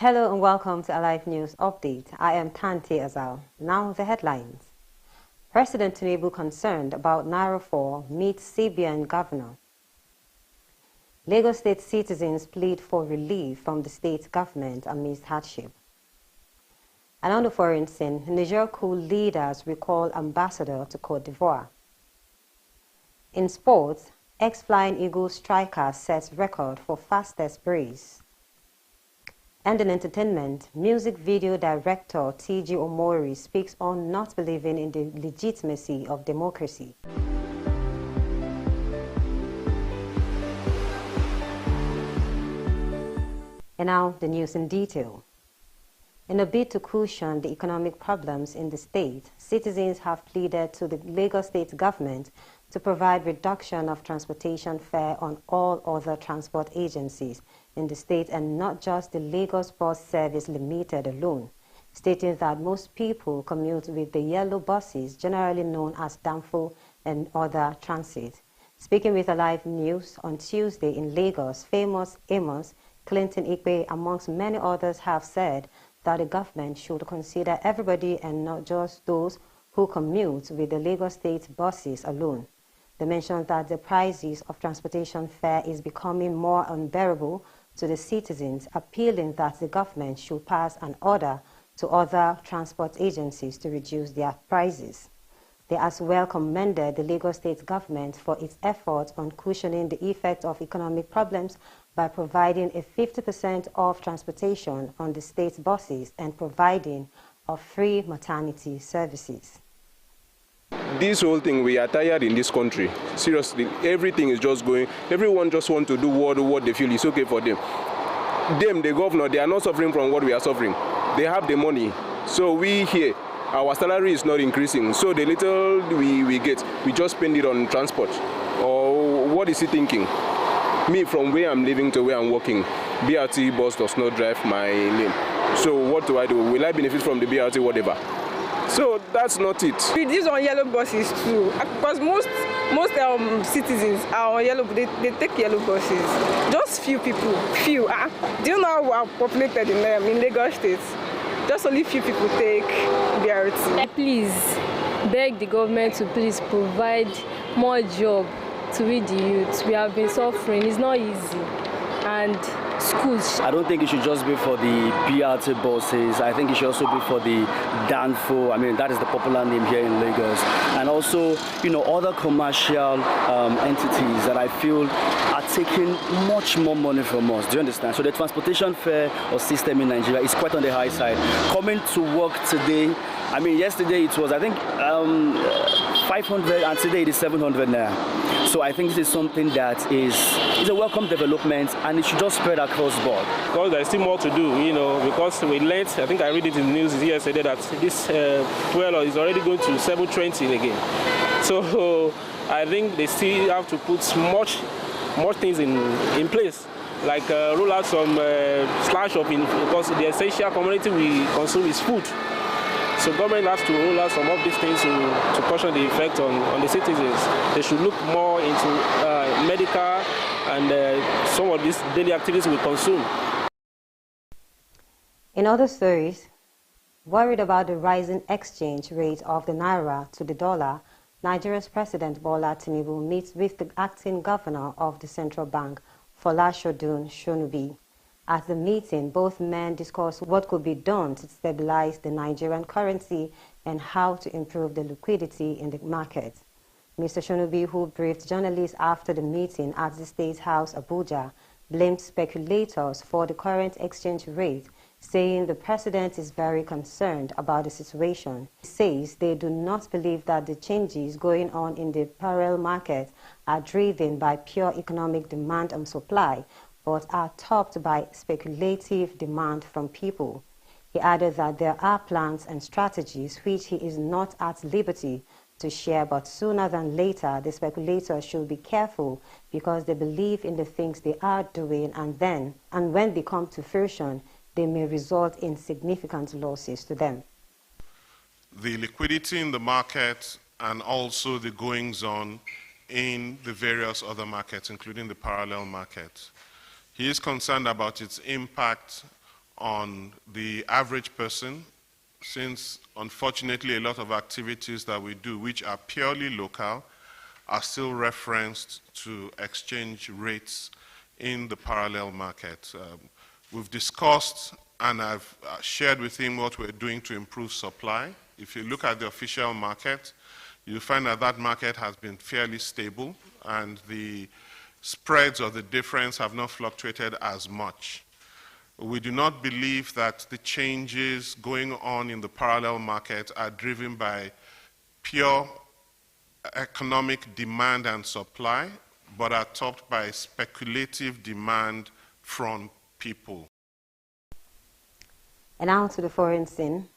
Hello and welcome to Alive News Update. I am Tante Azal. Now the headlines. President Tinubu concerned about Naira fall meets CBN governor. Lagos State citizens plead for relief from the state government amidst hardship. And on the foreign scene, Niger coup leaders recall ambassador to Cote d'Ivoire. In sports, ex-Flying Eagles striker sets record for fastest brace. And in entertainment, music video director T.G. Omori speaks on not believing in the legitimacy of democracy. And now the news in detail. In a bid to cushion the economic problems in the state, citizens have pleaded to the Lagos State government to provide reduction of transportation fare on all other transport agencies in the state and not just the Lagos Bus Service Limited alone, stating that most people commute with the yellow buses, generally known as Danfo and other transit. Speaking with Alive News on Tuesday in Lagos, famous Amos Clinton Ikpe, amongst many others, have said that the government should consider everybody and not just those who commute with the Lagos State buses alone. They mentioned that the prices of transportation fare is becoming more unbearable to the citizens, appealing that the government should pass an order to other transport agencies to reduce their prices. They as well commended the Lagos State government for its efforts on cushioning the effect of economic problems by providing a 50% off transportation on the state's buses and providing of free maternity services. This whole thing, we are tired in this country. Seriously, everything is just going. Everyone just want to do what they feel is okay for them. Them, the governor, they are not suffering from what we are suffering. They have the money. So we here, our salary is not increasing. So the little we get, we just spend it on transport. Or what is he thinking? Me, from where I'm living to where I'm working, BRT bus does not drive my lane. So what do? Will I benefit from the BRT, whatever? So that's not it. Reduce on yellow buses too, because most citizens are on yellow. They take yellow buses. Just few people, few. Do you know how we are populated in Lagos State? Just only few people take BRT. Please beg the government to please provide more job to read the youth. We have been suffering. It's not easy. And schools. I don't think it should just be for the BRT buses. I think it should also be for the Danfo. I mean, that is the popular name here in Lagos. And also, other commercial entities that I feel are taking much more money from us. Do you understand? So the transportation fare or system in Nigeria is quite on the high side. Coming to work today, I mean, yesterday it was, I think, 500, and today it is 700 now. So I think this is something that is a welcome development, and it should just spread across board. Because there's still more to do, because we learned, I think I read it in the news yesterday, that this fuel is already going to 720 again. So I think they still have to put much things in place, like roll out some slash up because the essential commodity we consume is food. So government has to roll out some of these things to caution the effect on the citizens. They should look more into medical and some of these daily activities we consume. In other stories, worried about the rising exchange rate of the Naira to the dollar, Nigeria's President Bola Tinubu meets with the acting governor of the central bank, Folashodun Shonubi. At the meeting, both men discussed what could be done to stabilize the Nigerian currency and how to improve the liquidity in the market. Mr. Shonubi, who briefed journalists after the meeting at the State House, Abuja, blamed speculators for the current exchange rate, saying the president is very concerned about the situation. He says they do not believe that the changes going on in the parallel market are driven by pure economic demand and supply, but are topped by speculative demand from people. He added that there are plans and strategies which he is not at liberty to share, but sooner than later, the speculators should be careful because they believe in the things they are doing, and when they come to fruition, they may result in significant losses to them. The liquidity in the market and also the goings-on in the various other markets, including the parallel market. He is concerned about its impact on the average person, since unfortunately a lot of activities that we do which are purely local are still referenced to exchange rates in the parallel market. We've discussed and I've shared with him what we're doing to improve supply. If you look at the official market, you'll find that that market has been fairly stable and the spreads or the difference have not fluctuated as much. We do not believe that the changes going on in the parallel market are driven by pure economic demand and supply, but are topped by speculative demand from people. And now to the foreign scene.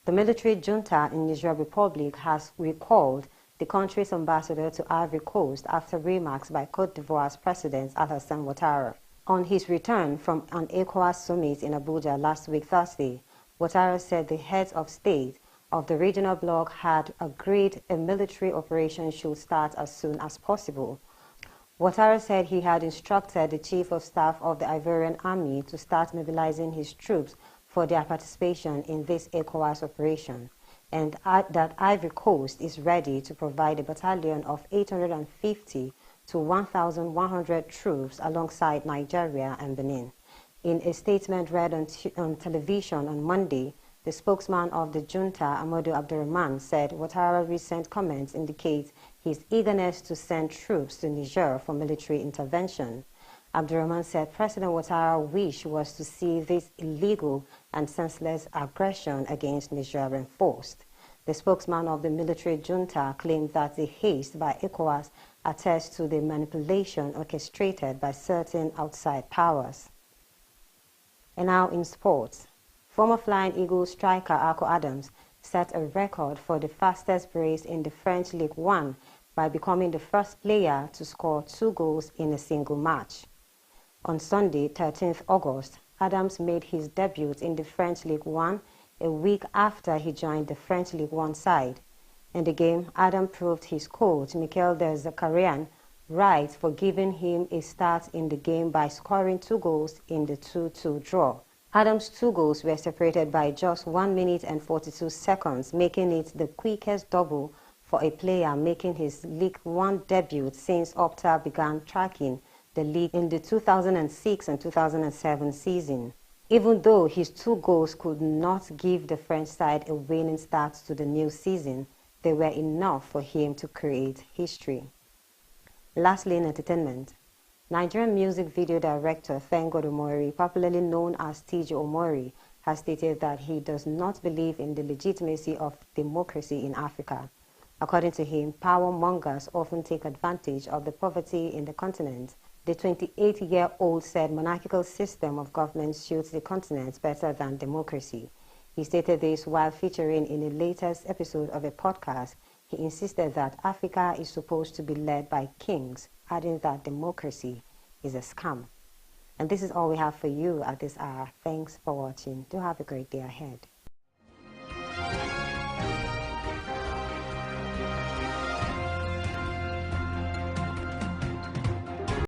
The military junta in Niger Republic has recalled the country's ambassador to Ivory Coast after remarks by Côte d'Ivoire's President Alassane Ouattara. On his return from an ECOWAS summit in Abuja last week Thursday, Ouattara said the heads of state of the regional bloc had agreed a military operation should start as soon as possible. Ouattara said he had instructed the Chief of Staff of the Ivorian Army to start mobilizing his troops for their participation in this ECOWAS operation, and that Ivory Coast is ready to provide a battalion of 850 to 1,100 troops alongside Nigeria and Benin. In a statement read on television on Monday, the spokesman of the junta, Amadou Abdurrahman, said Ouattara's recent comments indicate his eagerness to send troops to Niger for military intervention. Abdurrahman said President Ouattara's wish was to see this illegal and senseless aggression against Niger enforced. The spokesman of the military junta claimed that the haste by ECOWAS attests to the manipulation orchestrated by certain outside powers. And now in sports. Former Flying Eagles striker Ako Adams set a record for the fastest brace in the French Ligue 1 by becoming the first player to score 2 goals in a single match. On Sunday, 13th August, Adams made his debut in the French Ligue 1 a week after he joined the French Ligue 1 side. In the game, Adams proved his coach, Michael de Zakarian, right for giving him a start in the game by scoring 2 goals in the 2-2 draw. Adams' 2 goals were separated by just 1 minute and 42 seconds, making it the quickest double for a player making his League 1 debut since Opta began tracking the league in the 2006 and 2007 season. Even though his 2 goals could not give the French side a winning start to the new season, they were enough for him to create history. Lastly, in entertainment, Nigerian music video director Thangood Omori, popularly known as TJ Omori, has stated that he does not believe in the legitimacy of democracy in Africa. According to him, power mongers often take advantage of the poverty in the continent. The 28-year-old said monarchical system of government suits the continent better than democracy. He stated this while featuring in the latest episode of a podcast. He insisted that Africa is supposed to be led by kings, adding that democracy is a scam. And this is all we have for you at this hour. Thanks for watching. Do have a great day ahead.